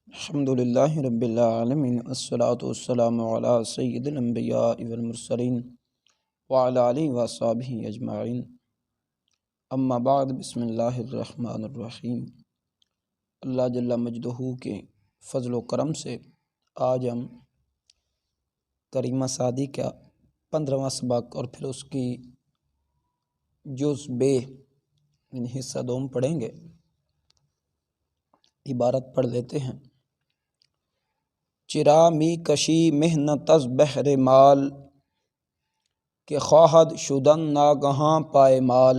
الحمد للہ رب العالمین والصلاة والسلام علی سید الانبیاء والمرسلین وعلی آلہ وصحبہ اجمعین اما بعد بسم اللہ الرحمن الرحیم۔ اللہ جل مجدہ کے فضل و کرم سے آج ہم کریمہ سعدی کا 15واں سبق اور پھر اس کی جز بے یعنی حصہ دوم پڑھیں گے۔ عبارت پڑھ لیتے ہیں۔ چرا می کشی محنت از بہر مال، کہ خواہد شدن ناگہاں پائے مال۔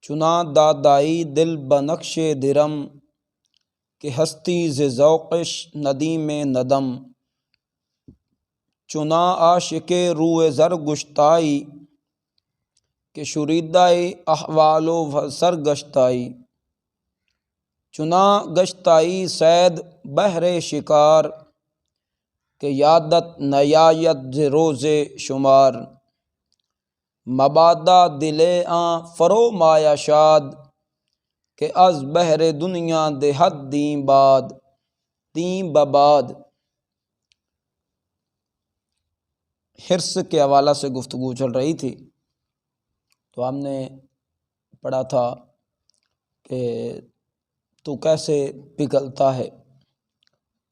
چنا دادائی دل بنقش درم، کہ ہستی ز ذوقش ندیم ندم۔ چنا عاشق روئے زر گشتائی، کہ شوریدہ احوال و سرگشتائی۔ چنا گشتائی صید بہر شکار، کہ یادت نیاید ز روز شمار۔ مبادا دل آں فرو مایا شاد، کہ از بہر دنیا دہد دیں بباد۔ حرص کے حوالہ سے گفتگو چل رہی تھی، تو ہم نے پڑھا تھا کہ تو کیسے پگھلتا ہے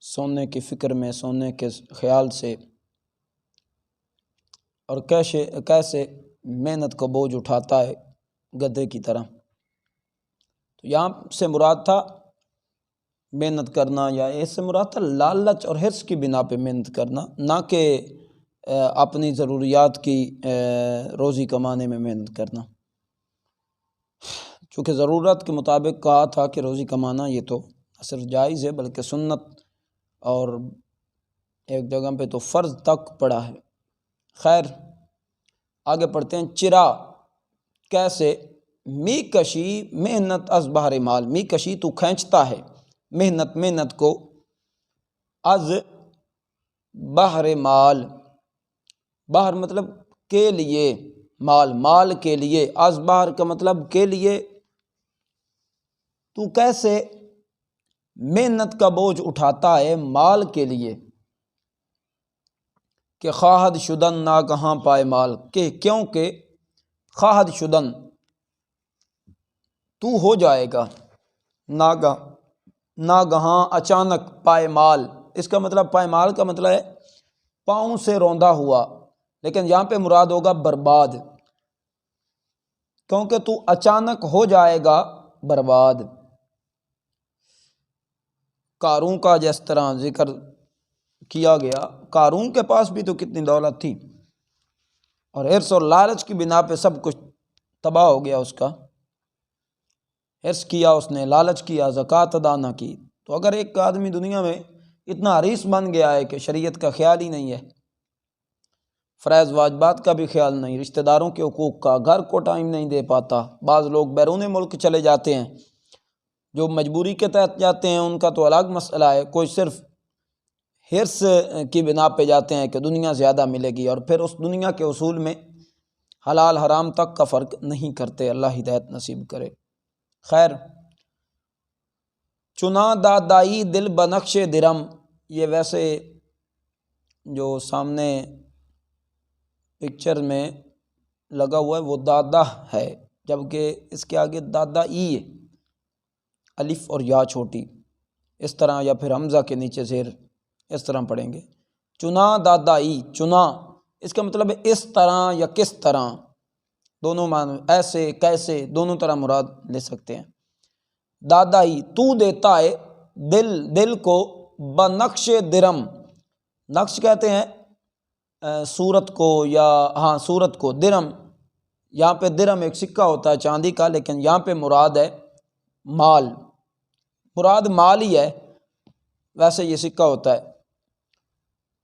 سونے کی فکر میں، سونے کے خیال سے، اور کیسے محنت کا بوجھ اٹھاتا ہے گدھے کی طرح۔ تو یہاں سے مراد تھا محنت کرنا، یا اس سے مراد تھا لالچ اور حرص کی بنا پہ محنت کرنا، نہ کہ اپنی ضروریات کی روزی کمانے میں محنت کرنا۔ چونکہ ضرورت کے مطابق کہا تھا کہ روزی کمانا یہ تو صرف جائز ہے، بلکہ سنت اور ایک جگہ پہ تو فرض تک پڑا ہے۔ خیر آگے پڑھتے ہیں۔ چرا کیسے، می کشی محنت از بہر مال، می کشی تو کھینچتا ہے، محنت کو، از بہر مال، بہر مطلب کے لیے، مال کے لیے، از بہر کا مطلب کے لیے۔ تو کیسے محنت کا بوجھ اٹھاتا ہے مال کے لیے، کہ خواہد شدن ناگہاں پائے مال، کہ کیونکہ خواہد شدن تو ہو جائے گا، ناگہاں اچانک، پائے مال، اس کا مطلب پائے مال کا مطلب ہے پاؤں سے روندا ہوا، لیکن یہاں پہ مراد ہوگا برباد، کیونکہ تو اچانک ہو جائے گا برباد۔ قارون کا جس طرح ذکر کیا گیا، قارون کے پاس بھی تو کتنی دولت تھی، اور حرص اور لالچ کی بنا پہ سب کچھ تباہ ہو گیا اس کا۔ حرص کیا اس نے، لالچ کیا، زکوٰۃ ادا نہ کی۔ تو اگر ایک آدمی دنیا میں اتنا حریص بن گیا ہے کہ شریعت کا خیال ہی نہیں ہے، فرائض واجبات کا بھی خیال نہیں، رشتہ داروں کے حقوق کا، گھر کو ٹائم نہیں دے پاتا، بعض لوگ بیرون ملک چلے جاتے ہیں، جو مجبوری کے تحت جاتے ہیں ان کا تو الگ مسئلہ ہے، کوئی صرف حرص کی بنا پہ جاتے ہیں کہ دنیا زیادہ ملے گی، اور پھر اس دنیا کے اصول میں حلال حرام تک کا فرق نہیں کرتے۔ اللہ ہدایت نصیب کرے۔ خیر، چنا دادائی دل بنقش درم، یہ ویسے جو سامنے پکچر میں لگا ہوا ہے وہ دادا ہے، جبکہ اس کے آگے دادا ای ہے، الف اور یا چھوٹی، اس طرح، یا پھر حمزہ کے نیچے زیر، اس طرح پڑھیں گے۔ چنا دادائی، چنا اس کا مطلب ہے اس طرح یا کس طرح، دونوں معنی، ایسے کیسے، دونوں طرح مراد لے سکتے ہیں۔ دادائی تو دیتا ہے دل کو، بنقش درم، نقش کہتے ہیں صورت کو، یا صورت کو، درم، یہاں پہ درم ایک سکہ ہوتا ہے چاندی کا، لیکن یہاں پہ مراد ہے مال، مراد مال ہی ہے، ویسے یہ سکہ ہوتا ہے۔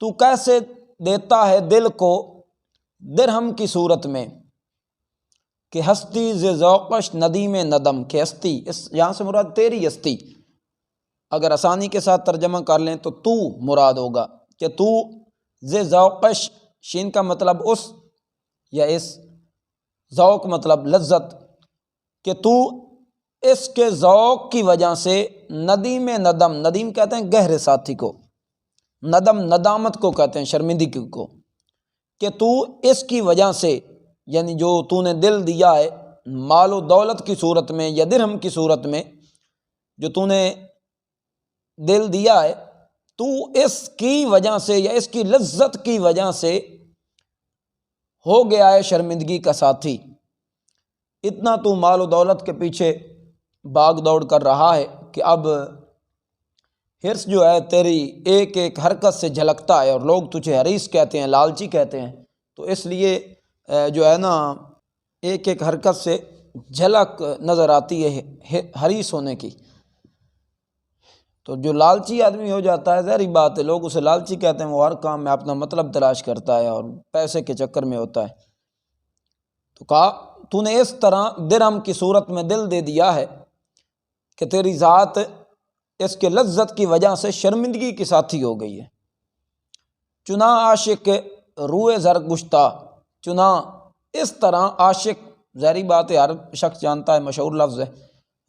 تو کیسے دیتا ہے دل کو درہم کی صورت میں، کہ ہستی ز ذوقش ندیم ندم، کہ ہستی، اس یہاں سے مراد تیری ہستی، اگر آسانی کے ساتھ ترجمہ کر لیں تو مراد ہوگا، کہ تو ز ذوقش، شین کا مطلب اس یا اس، ذوق مطلب لذت، کہ تو اس کے ذوق کی وجہ سے ندیم ندم، ندیم کہتے ہیں گہرے ساتھی کو، ندم ندامت کو کہتے ہیں، شرمندگی کو، کہ تو اس کی وجہ سے، یعنی جو تو نے دل دیا ہے مال و دولت کی صورت میں یا درہم کی صورت میں، جو تو نے دل دیا ہے، تو اس کی وجہ سے یا اس کی لذت کی وجہ سے ہو گیا ہے شرمندگی کا ساتھی۔ اتنا تو مال و دولت کے پیچھے بھاگ دوڑ کر رہا ہے کہ اب حرص جو ہے تیری ایک ایک حرکت سے جھلکتا ہے، اور لوگ تجھے حریص کہتے ہیں، لالچی کہتے ہیں، تو اس لیے جو ہے نا ایک ایک حرکت سے جھلک نظر آتی ہے حریص ہونے کی۔ تو جو لالچی آدمی ہو جاتا ہے، ظاہری بات ہے لوگ اسے لالچی کہتے ہیں، وہ ہر کام میں اپنا مطلب تلاش کرتا ہے اور پیسے کے چکر میں ہوتا ہے۔ تو کہا تو نے اس طرح درہم کی صورت میں دل دے دیا ہے کہ تیری ذات اس کے لذت کی وجہ سے شرمندگی کی ساتھی ہو گئی ہے۔ چنا عاشق روئے زر گشتہ، چنا اس طرح عاشق، ظاہری بات ہے ہر شخص جانتا ہے، مشہور لفظ ہے،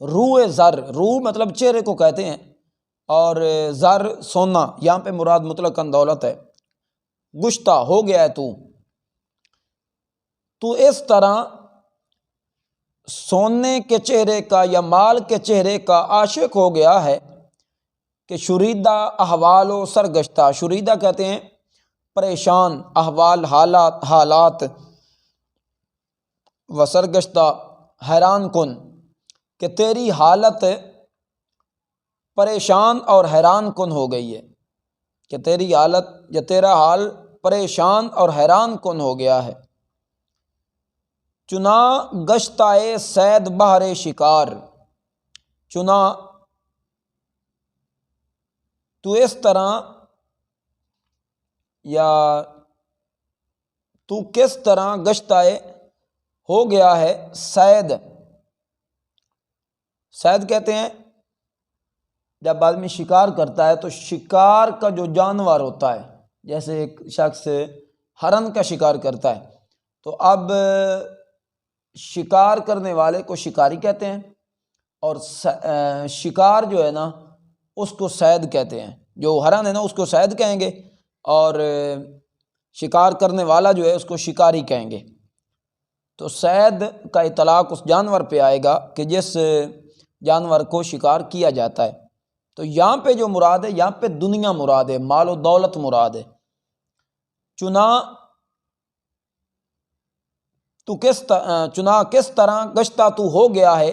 روئے زر، رو مطلب چہرے کو کہتے ہیں، اور زر سونا، یہاں پہ مراد مطلقاً دولت ہے، گشتہ ہو گیا ہے تو اس طرح سونے کے چہرے کا یا مال کے چہرے کا عاشق ہو گیا ہے کہ شریدہ احوال و سرگشتہ، شریدہ کہتے ہیں پریشان، احوال حالات، و سرگشتہ حیران کن، کہ تیری حالت پریشان اور حیران کن ہو گئی ہے، کہ تیری حالت یا تیرا حال پریشان اور حیران کن ہو گیا ہے۔ چنا گشتائے صید بہر شکار، چنا تو اس طرح یا تو کس طرح گشتائے ہو گیا ہے صید، صید کہتے ہیں جب آدمی شکار کرتا ہے تو شکار کا جو جانور ہوتا ہے، جیسے ایک شخص ہرن کا شکار کرتا ہے تو اب شکار کرنے والے کو شکاری کہتے ہیں، اور شکار جو ہے نا اس کو صید کہتے ہیں، جو ہرن ہے نا اس کو صید کہیں گے، اور شکار کرنے والا جو ہے اس کو شکاری کہیں گے۔ تو صید کا اطلاق اس جانور پہ آئے گا کہ جس جانور کو شکار کیا جاتا ہے۔ تو یہاں پہ جو مراد ہے، یہاں پہ دنیا مراد ہے، مال و دولت مراد ہے۔ چنا کس طرح گشتہ تو ہو گیا ہے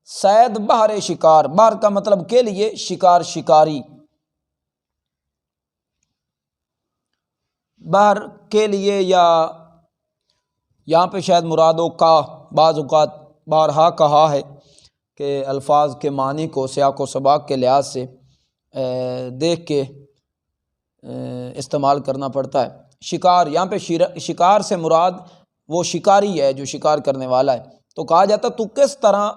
صید بہر شکار، بہر کا مطلب کے لیے شکار، شکاری، بہر کے لیے، یا یہاں پہ شاید مرادوں کا بعض اوقات بارہا کہا ہے کہ الفاظ کے معنی کو سیاق و سباق کے لحاظ سے دیکھ کے استعمال کرنا پڑتا ہے۔ شکار، یہاں پہ شکار سے مراد وہ شکاری ہے جو شکار کرنے والا ہے۔ تو کہا جاتا تو کس طرح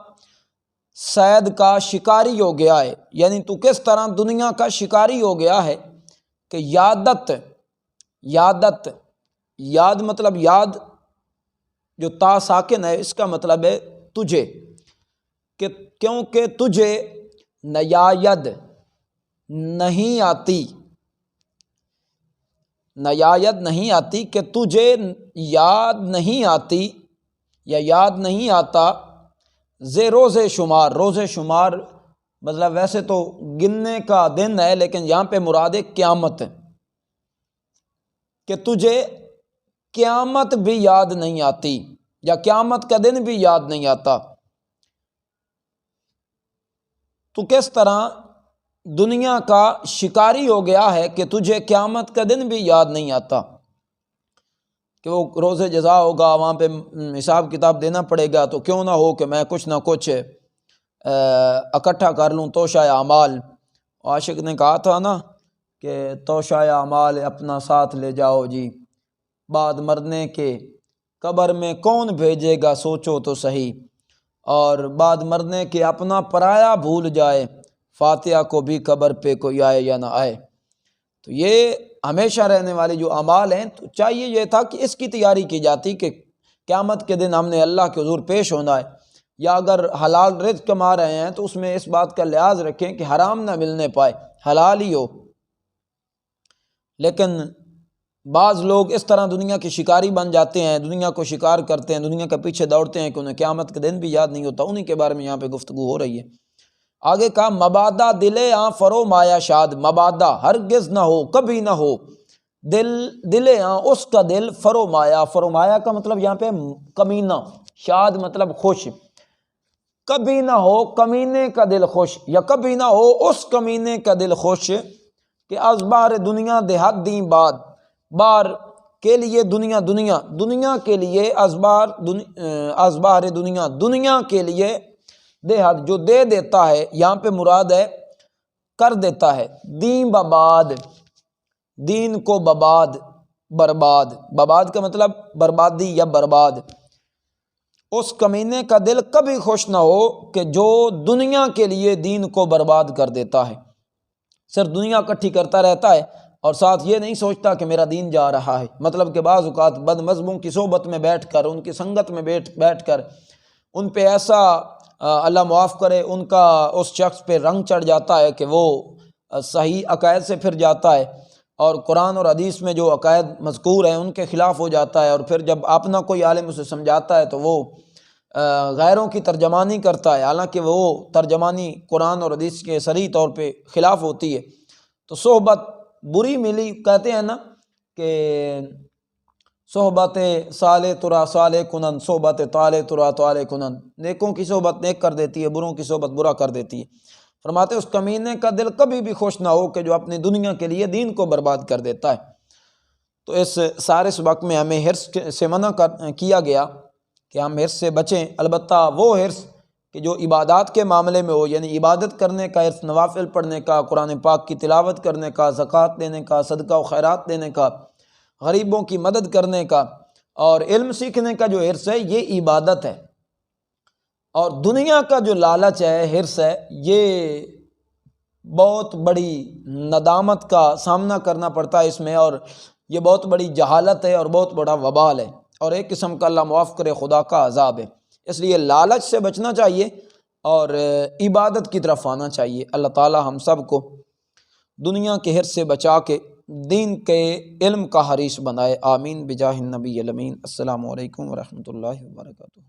صید کا شکاری ہو گیا ہے، یعنی تو کس طرح دنیا کا شکاری ہو گیا ہے کہ یادت، یاد مطلب یاد جو تا ساکن ہے اس کا مطلب ہے تجھے، کہ کیونکہ تجھے نیاید نہیں آتی، نیاید نہیں آتی، کہ تجھے یاد نہیں آتی یا یاد نہیں آتا زے روز شمار، روز شمار مطلب ویسے تو گننے کا دن ہے لیکن یہاں پہ مراد قیامت ہے، کہ تجھے قیامت بھی یاد نہیں آتی یا قیامت کا دن بھی یاد نہیں آتا۔ تو کس طرح دنیا کا شکاری ہو گیا ہے کہ تجھے قیامت کا دن بھی یاد نہیں آتا، کہ وہ روز جزا ہوگا، وہاں پہ حساب کتاب دینا پڑے گا، تو کیوں نہ ہو کہ میں کچھ نہ کچھ اکٹھا کر لوں توشہ اعمال۔ عاشق نے کہا تھا نا کہ توشہ اعمال اپنا ساتھ لے جاؤ جی، بعد مرنے کے قبر میں کون بھیجے گا سوچو تو صحیح، اور بعد مرنے کے اپنا پرایا بھول جائے، فاتحہ کو بھی قبر پہ کوئی آئے یا نہ آئے۔ تو یہ ہمیشہ رہنے والے جو اعمال ہیں، تو چاہیے یہ تھا کہ اس کی تیاری کی جاتی کہ قیامت کے دن ہم نے اللہ کے حضور پیش ہونا ہے، یا اگر حلال رزق کما رہے ہیں تو اس میں اس بات کا لحاظ رکھیں کہ حرام نہ ملنے پائے، حلال ہی ہو۔ لیکن بعض لوگ اس طرح دنیا کے شکاری بن جاتے ہیں، دنیا کو شکار کرتے ہیں، دنیا کے پیچھے دوڑتے ہیں کہ انہیں قیامت کے دن بھی یاد نہیں ہوتا، انہی کے بارے میں یہاں پہ گفتگو ہو رہی ہے۔ آگے کہا مبادہ دلے آں فرو مایا شاد، مبادہ ہرگز نہ ہو، کبھی نہ ہو، دلے آں اس کا دل فرو مایا کا مطلب یہاں پہ کمینہ، شاد مطلب خوش، کبھی نہ ہو کمینے کا دل خوش، یا کبھی نہ ہو اس کمینے کا دل خوش کہ ازبار دنیا دیہات دیں بعد، بار کے لیے دنیا کے لیے ازبار دنیا کے لیے دیہات جو دے دیتا ہے، یہاں پہ مراد ہے کر دیتا ہے، دین بباد، دین کو برباد کا مطلب بربادی یا برباد، اس کمینے کا دل کبھی خوش نہ ہو کہ جو دنیا کے لیے دین کو برباد کر دیتا ہے، صرف دنیا اکٹھی کرتا رہتا ہے اور ساتھ یہ نہیں سوچتا کہ میرا دین جا رہا ہے۔ مطلب کہ بعض اوقات بد مذہبوں کی صحبت میں بیٹھ کر، ان کی سنگت میں بیٹھ کر ان پہ ایسا اللہ معاف کرے ان کا اس شخص پہ رنگ چڑھ جاتا ہے کہ وہ صحیح عقائد سے پھر جاتا ہے اور قرآن اور حدیث میں جو عقائد مذکور ہیں ان کے خلاف ہو جاتا ہے، اور پھر جب اپنا کوئی عالم اسے سمجھاتا ہے تو وہ غیروں کی ترجمانی کرتا ہے، حالانکہ وہ ترجمانی قرآن اور حدیث کے صریح طور پہ خلاف ہوتی ہے۔ تو صحبت بری ملی، کہتے ہیں نا کہ صحبت صالح ترا صالح کنن، صحبت طالح ترا طالح کنن، نیکوں کی صحبت نیک کر دیتی ہے، بروں کی صحبت برا کر دیتی ہے۔ فرماتے اس کمینے کا دل کبھی بھی خوش نہ ہو کہ جو اپنی دنیا کے لیے دین کو برباد کر دیتا ہے۔ تو اس سارے سبق میں ہمیں حرص سے منع کیا گیا کہ ہم حرص سے بچیں، البتہ وہ حرص کہ جو عبادات کے معاملے میں ہو، یعنی عبادت کرنے کا حرص، نوافل پڑھنے کا، قرآن پاک کی تلاوت کرنے کا، زکوٰۃ دینے کا، صدقہ و خیرات دینے کا، غریبوں کی مدد کرنے کا، اور علم سیکھنے کا جو حرص ہے یہ عبادت ہے۔ اور دنیا کا جو لالچ ہے، حرص ہے، یہ بہت بڑی ندامت کا سامنا کرنا پڑتا ہے اس میں، اور یہ بہت بڑی جہالت ہے اور بہت بڑا وبال ہے، اور ایک قسم کا اللہ معاف کرے خدا کا عذاب ہے۔ اس لیے لالچ سے بچنا چاہیے اور عبادت کی طرف آنا چاہیے۔ اللہ تعالی ہم سب کو دنیا کے حرص سے بچا کے دین کے علم کا حریص بنائے، آمین بجاہ النبی الامین۔ السلام علیکم ورحمۃ اللہ وبرکاتہ۔